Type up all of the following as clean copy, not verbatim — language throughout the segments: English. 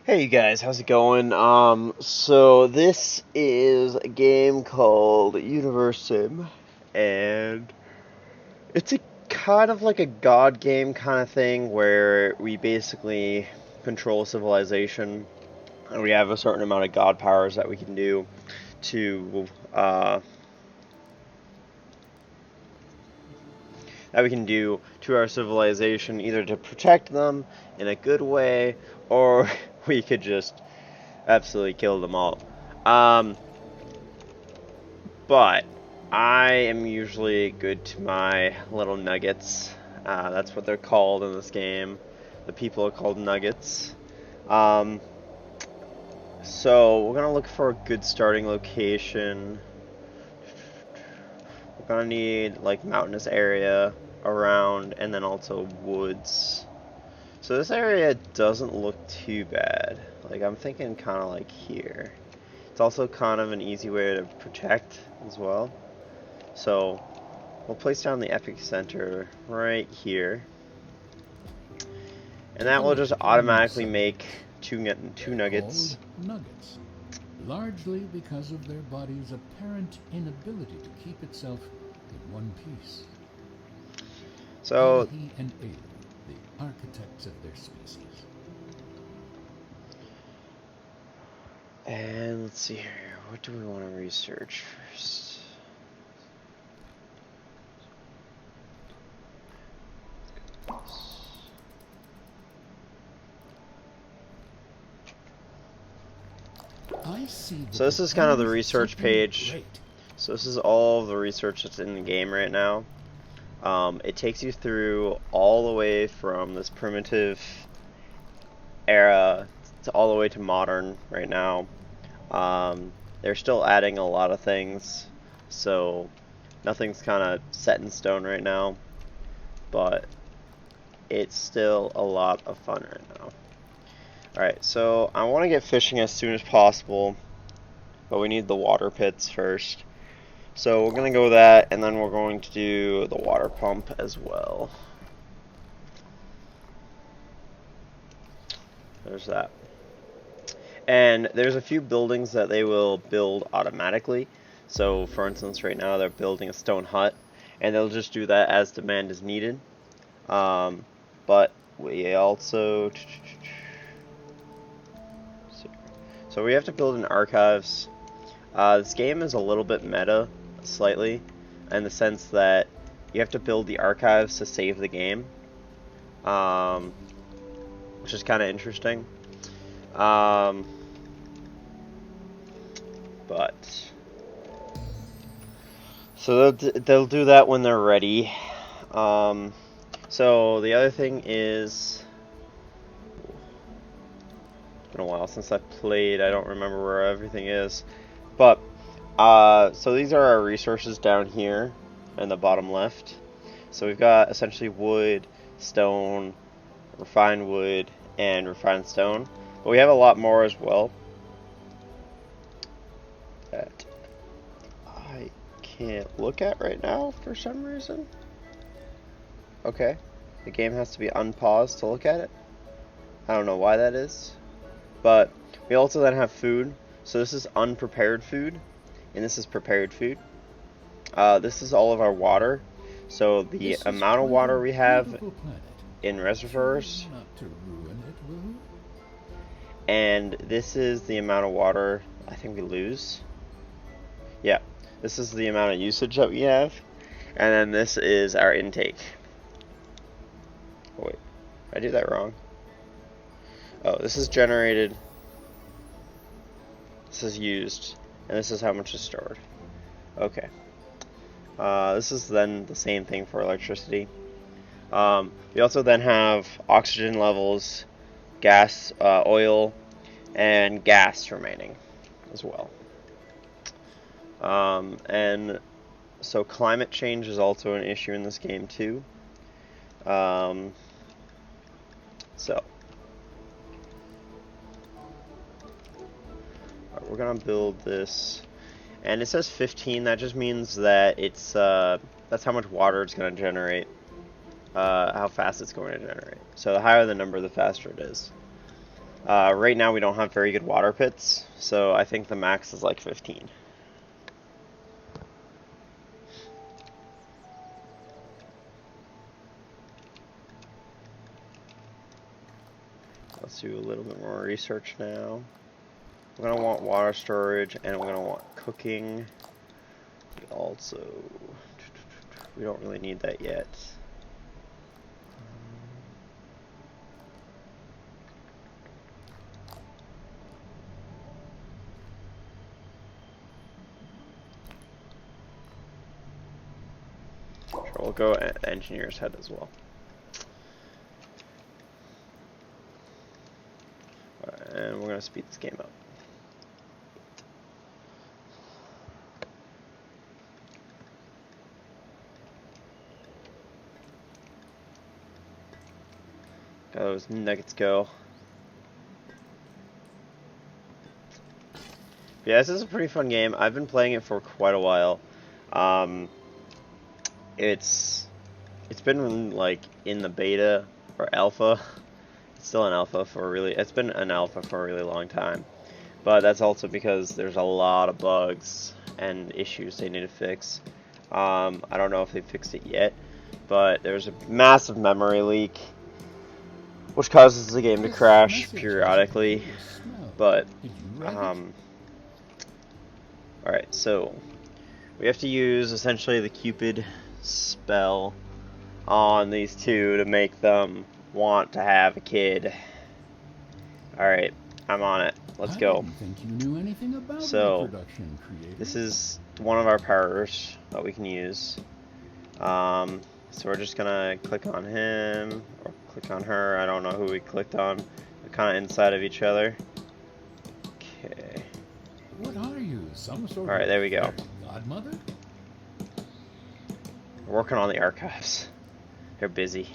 Hey you guys, how's it going? So this is a game called Universim, and it's a kind of like a god game kind of thing where we basically control civilization, and we have a certain amount of god powers that we can do to our civilization, either to protect them in a good way, or we could just absolutely kill them all. Um, But I am usually good to my little nuggets. That's what they're called in this game. The people are called nuggets. Um, so we're gonna look for a good starting location. We're gonna need like mountainous area around, and then also woods. So this area doesn't look too bad. Like I'm thinking kind of like here. It's also kind of an easy way to protect as well. So we'll place down the epic center right here, and Take that a will look just at your new automatically subject. make two nuggets. Called nuggets, largely because of their body's apparent inability to keep itself in one piece. So He and Ada, the architects of their species. and let's see here, what do we want to research first? I see So that this the is kind of plan the is research something page. great. So this is all of the research that's in the game right now. It takes you through all the way from this primitive era to all the way to modern right now. They're still adding a lot of things, so nothing's kind of set in stone right now, but it's still a lot of fun right now. Alright, so I want to get fishing as soon as possible, but we need the water pits first. So we're going to go with that, and then we're going to do the water pump as well. There's that. And there's a few buildings that they will build automatically. So for instance, right now they're building a stone hut, and they'll just do that as demand is needed. But we also, so we have to build an archives. This game is a little bit meta, slightly, in the sense that you have to build the archives to save the game, which is kind of interesting. But so they'll do that when they're ready. So the other thing is, it's been a while since I played. I don't remember where everything is, but so these are our resources down here in the bottom left. So we've got essentially wood, stone, refined wood, and refined stone. But we have a lot more as well that I can't look at right now for some reason. Okay, the game has to be unpaused to look at it. I don't know why that is. But we also then have food. So this is unprepared food, and this is prepared food. This is all of our water. So the amount of water we have in reservoirs, Not to ruin it, will we? and this is the amount of water I think we lose. Yeah, this is the amount of usage that we have, and then this is our intake. Oh wait, I did that wrong. Oh, this is generated, this is used, and this is how much is stored. Okay. This is then the same thing for electricity. We also then have oxygen levels, gas, oil, and gas remaining as well. And so climate change is also an issue in this game too. So we're gonna build this, and it says 15. That just means that it's that's how much water it's gonna generate, how fast it's going to generate. So the higher the number, the faster it is. Right now we don't have very good water pits, so I think the max is like 15. Let's do a little bit more research now. We're going to want water storage, and we're going to want cooking. We don't really need that yet. Sure, we'll go at engineer's head as well. And we're going to speed this game up. Those nuggets go. Yeah, this is a pretty fun game. I've been playing it for quite a while. It's been like in the beta or alpha. It's still an alpha for it's been an alpha for a really long time. But that's also because there's a lot of bugs and issues they need to fix. I don't know if they fixed it yet, but there's a massive memory leak, which causes the game to crash periodically. But, alright, so we have to use essentially the Cupid spell on these two to make them want to have a kid. Alright, I'm on it. Let's go. So, this is one of our powers that we can use. So we're just gonna click on him, or click on her. I don't know who we clicked on. They're kind of inside of each other. Okay. What are you? Some sort Alright, there we go. Godmother? We're working on the archives. They're busy.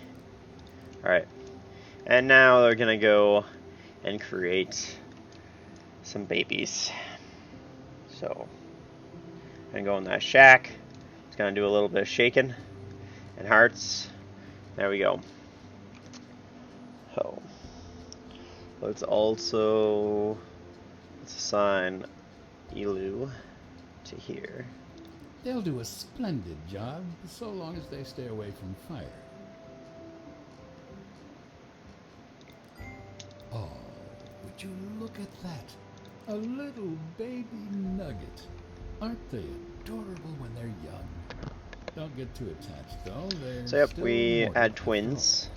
Alright. And now they're gonna go and create some babies. So, I'm gonna go in that shack. It's gonna do a little bit of shaking and hearts. There we go. So, let's assign Elu to here. They'll do a splendid job, so long as they stay away from fire. Oh, would you look at that? A little baby nugget. Aren't they adorable when they're young? Don't get too attached, though. So yep, we had twins.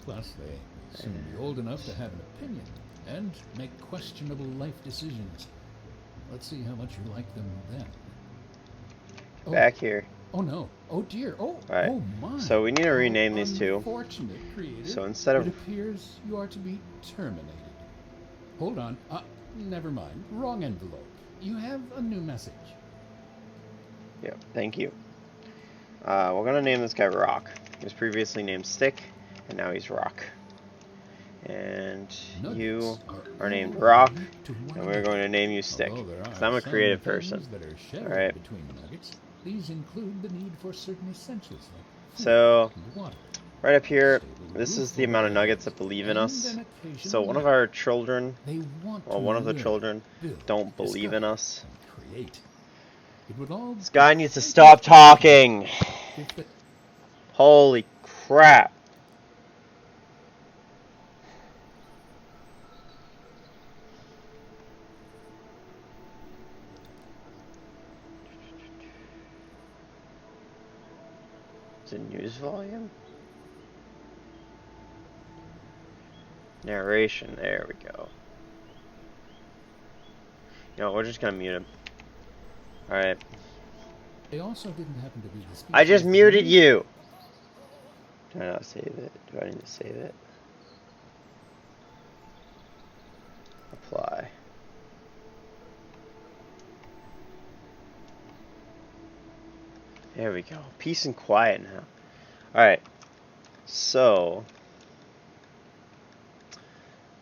Plus, they will soon be old enough to have an opinion and make questionable life decisions. Let's see how much you like them then. Oh, back here. Oh no. Oh dear. Oh, right. Oh my. So we need to rename these two. Unfortunate, Creator. So instead of... It appears you are to be terminated. Hold on. Never mind. Wrong envelope. You have a new message. Yeah, thank you. We're gonna name this guy Rock. He was previously named Stick, and now he's Rock. And you are named Rock, and we're going to name you Stick, because I'm a creative person. Alright. These include the need for certain essentials like so, right up here, this is the amount of nuggets that believe in us. So one of our children, well, one of the children don't believe in us. This guy needs to stop talking! Holy crap! Is it news volume? Narration, there we go. You know, we're just gonna mute him. Alright. They also didn't happen to be the species. I just muted you! Do I not save it? Do I need to save it? Apply. There we go. Peace and quiet now. Alright. So.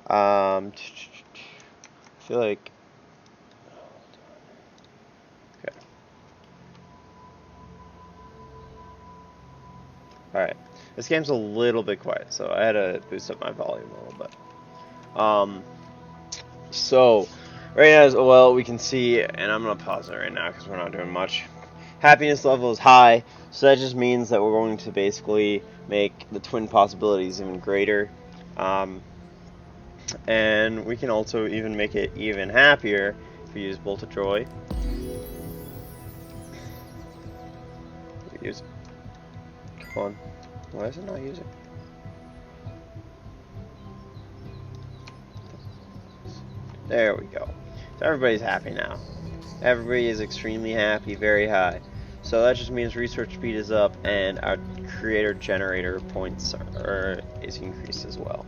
I feel like. Okay. Alright. This game's a little bit quiet, so I had to boost up my volume a little bit. So, right now, as well, we can see, and I'm going to pause it right now because we're not doing much. Happiness level is high, so that just means that we're going to basically make the twin possibilities even greater. And we can also even make it even happier if we use Bolt of Joy. Use it. Come on. Why is it not using? There we go. So everybody's happy now. Everybody is extremely happy, very high. So that just means research speed is up and our creator generator points is increased as well.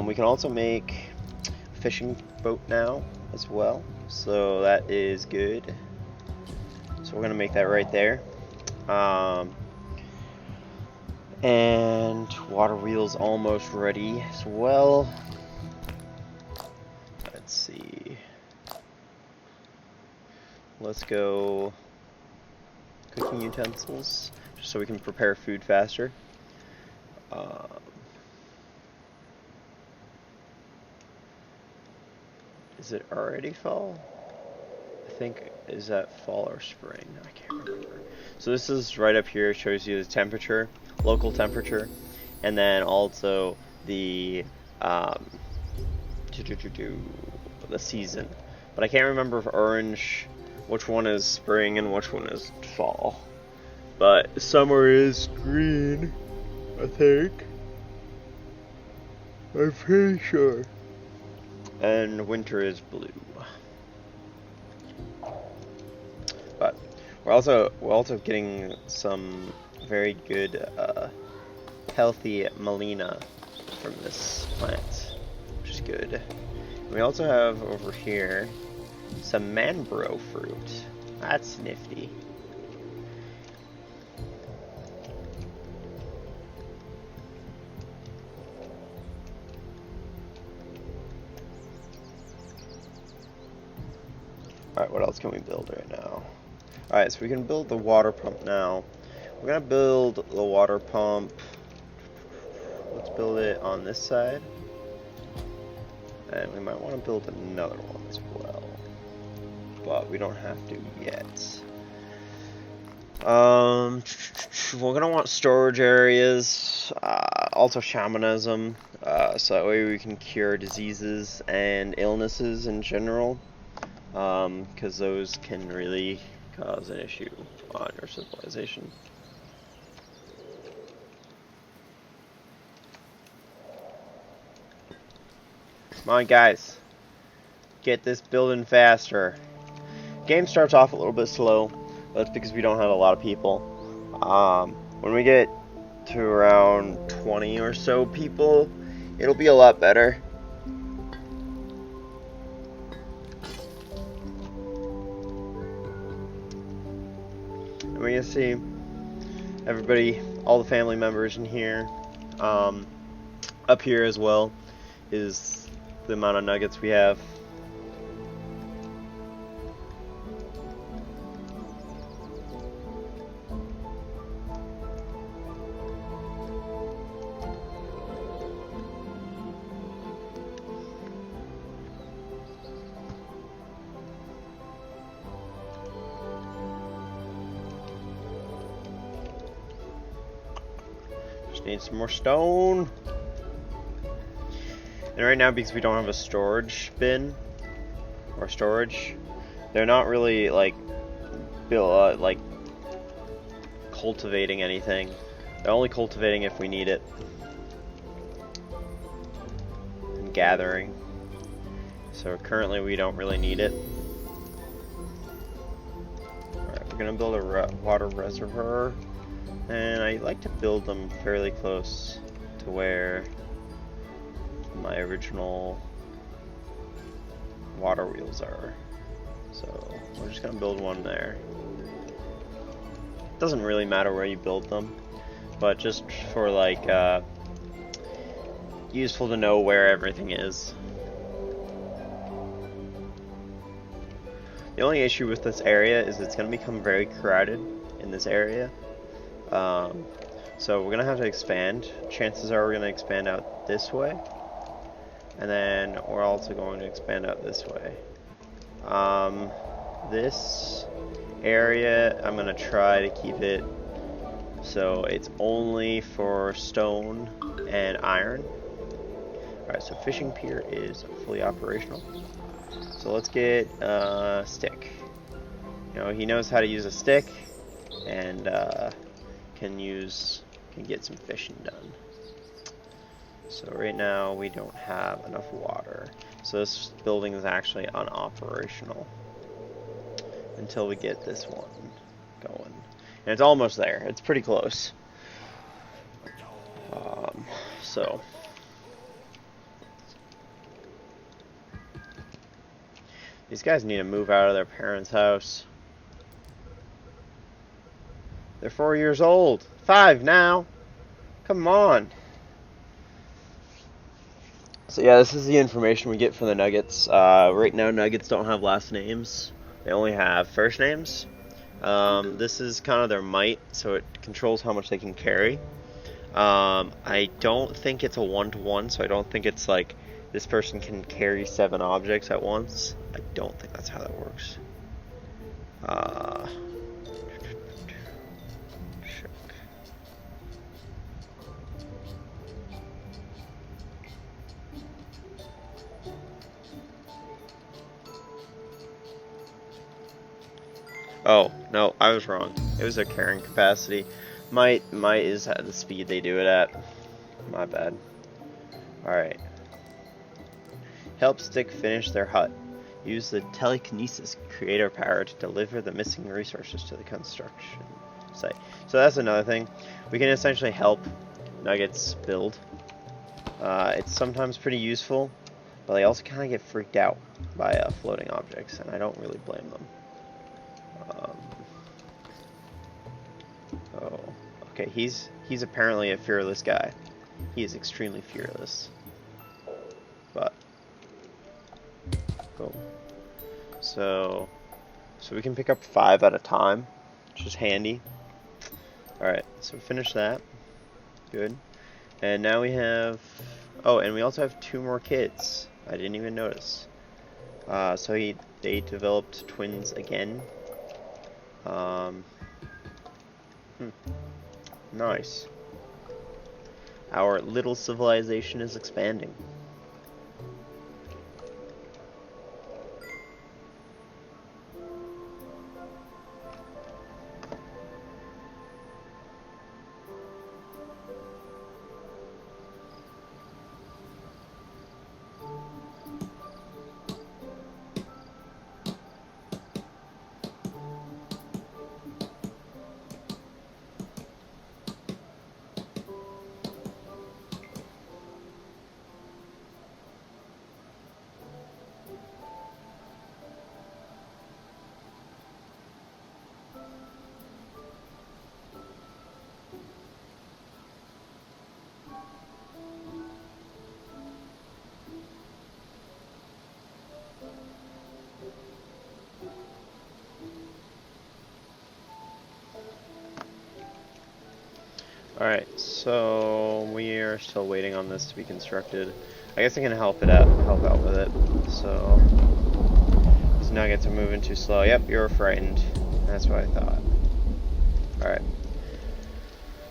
We can also make a fishing boat now as well. So that is good. So we're going to make that right there. And water wheel's almost ready as well. Let's see. Let's go cooking utensils, just so we can prepare food faster. Is it already fall? I think, is that fall or spring? I can't remember. So this is right up here, shows you the temperature, local temperature, and then also the the season. But I can't remember if orange, which one is spring and which one is fall. But summer is green, I think. I'm pretty sure. And winter is blue. But we're also getting some very good healthy melina from this plant, which is good. And we also have over here some manbro fruit. That's nifty. Alright, what else can we build right now? Alright, so we can build the water pump now. We're gonna build the water pump. Let's build it on this side. And we might want to build another one as well. But we don't have to yet. We're gonna want storage areas, also shamanism, so that way we can cure diseases and illnesses in general. Because those can really cause an issue on your civilization. Come on, guys. Get this building faster. Game starts off a little bit slow, but that's because we don't have a lot of people. When we get to around 20 or so people, it'll be a lot better. We can see everybody, all the family members in here. Up here as well is the amount of nuggets we have. Need some more stone. And right now, because we don't have a storage bin or storage, they're not really like cultivating anything. They're only cultivating if we need it. And gathering. So currently we don't really need it. Alright, we're gonna build a water reservoir. And I like to build them fairly close to where my original water wheels are. So we're just gonna build one there. Doesn't really matter where you build them, but just for like useful to know where everything is. The only issue with this area is it's gonna become very crowded in this area. So we're gonna have to expand. Chances are we're gonna expand out this way, And then we're also going to expand out this way. This area, I'm going to try to keep it so it's only for stone and iron. Alright, so fishing pier is fully operational. So let's get a stick. You know, he knows how to use a stick, and can get some fishing done. So right now we don't have enough water. So this building is actually unoperational until we get this one going. And it's almost there. It's pretty close. So these guys need to move out of their parents' house. They're 4 years old. 5 now. Come on. So yeah, this is the information we get from the Nuggets. Right now, Nuggets don't have last names. They only have first names. This is kind of their might, so it controls how much they can carry. I don't think it's a 1-to-1, so I don't think it's like this person can carry 7 objects at once. I don't think that's how that works. Check. Oh, no, I was wrong. It was a carrying capacity. Might is at the speed they do it at. My bad. Alright. Help Stick finish their hut. Use the telekinesis creator power to deliver the missing resources to the construction site. So that's another thing. We can essentially help Nuggets build. It's sometimes pretty useful, but they also kind of get freaked out by floating objects, and I don't really blame them. Oh, okay, he's apparently a fearless guy. He is extremely fearless. But cool. So we can pick up 5 at a time, which is handy. Alright, so finish that. Good. And now we have, oh, and we also have 2 more kids. I didn't even notice. So they developed twins again. Nice. Our little civilization is expanding. Alright, so we are still waiting on this to be constructed. I guess I can help out with it. So these nuggets are moving too slow. Yep, you were frightened. That's what I thought. Alright.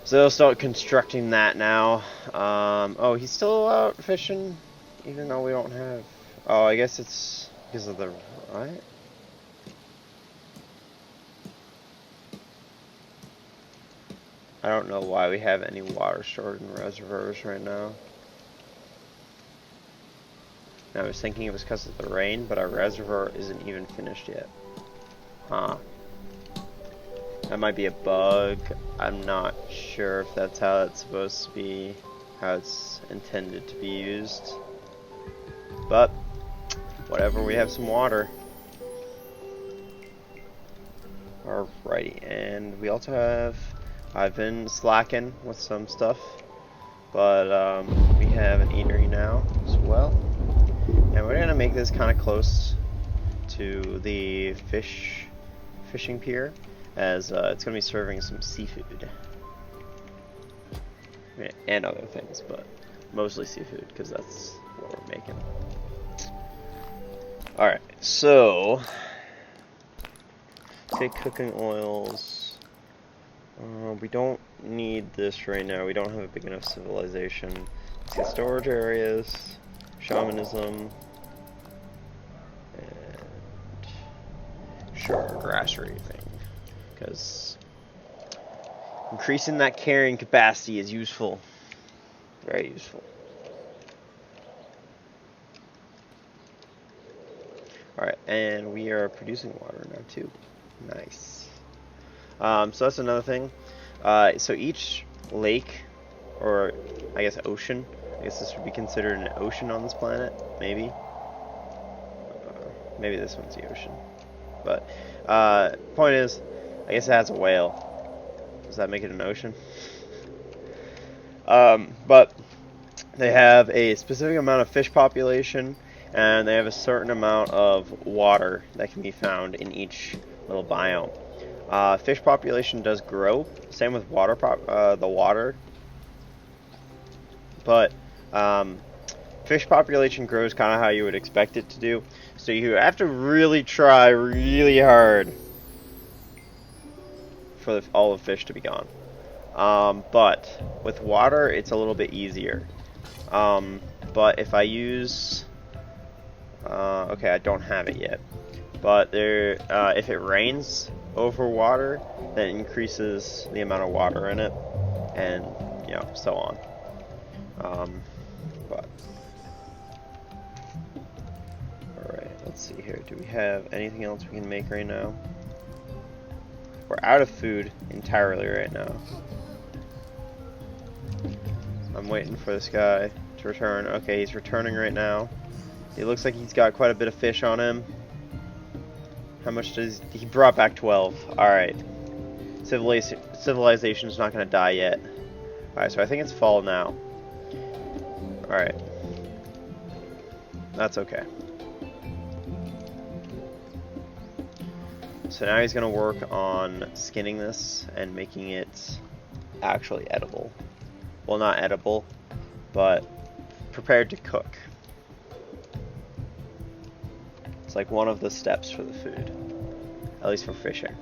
So they'll start constructing that now. Oh, he's still out fishing, even though we don't have. Oh, I guess it's because of the right. I don't know why we have any water stored in reservoirs right now. And I was thinking it was because of the rain, but our reservoir isn't even finished yet. Huh. That might be a bug. I'm not sure if that's how it's supposed to be, how it's intended to be used. But, whatever, we have some water. Alrighty, and we also have... I've been slacking with some stuff, but we have an eatery now as well, and we're gonna make this kind of close to the fishing pier, as it's gonna be serving some seafood, and other things, but mostly seafood because that's what we're making. Alright, so take cooking oils. We don't need this right now. We don't have a big enough civilization. Let's get storage areas, shamanism, and sure, grass raising. Because increasing that carrying capacity is useful. Very useful. Alright, and we are producing water now too. Nice. So that's another thing. So each lake, or I guess ocean, I guess this would be considered an ocean on this planet, maybe. Maybe this one's the ocean. But, point is, I guess it has a whale. Does that make it an ocean? But they have a specific amount of fish population, and they have a certain amount of water that can be found in each little biome. Fish population does grow, same with the water, but fish population grows kind of how you would expect it to do, so you have to really try really hard for all the fish to be gone. But with water, it's a little bit easier. But if I use... okay, I don't have it yet. But if it rains over water, then it increases the amount of water in it, and so on. But alright, let's see here. Do we have anything else we can make right now? We're out of food entirely right now. I'm waiting for this guy to return. Okay, he's returning right now. He looks like he's got quite a bit of fish on him. How much does he brought back 12? Alright. Civilization's not gonna die yet. Alright, so I think it's fall now. Alright. That's okay. So now he's gonna work on skinning this and making it actually edible. Well, not edible, but prepared to cook. It's like one of the steps for the food, at least for fishing.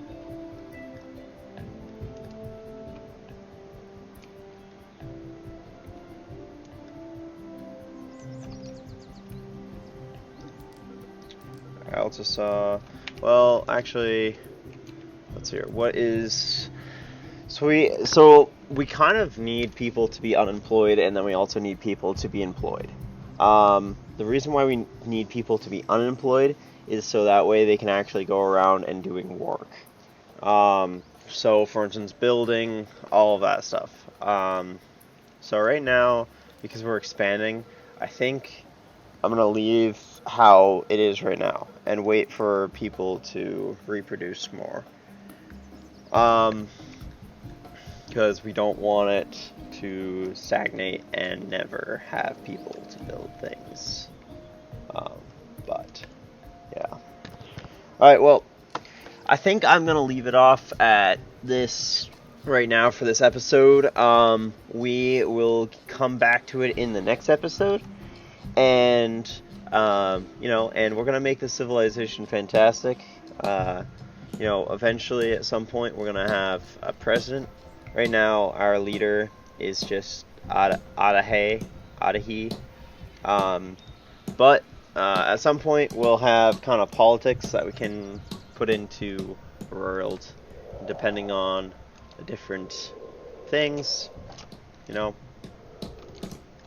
I also saw, well, actually, let's hear, what is, so we kind of need people to be unemployed, and then we also need people to be employed. The reason why we need people to be unemployed is so that way they can actually go around and doing work. So for instance, building, all of that stuff. So right now, because we're expanding, I think I'm going to leave how it is right now and wait for people to reproduce more. Because we don't want it to stagnate and never have people to build things. But yeah. Alright, well, I think I'm gonna leave it off at this right now for this episode. We will come back to it in the next episode, and and we're gonna make the civilization fantastic. Eventually at some point we're gonna have a president. Right now, our leader is just Adahi. But at some point, we'll have kind of politics that we can put into a world, depending on the different things,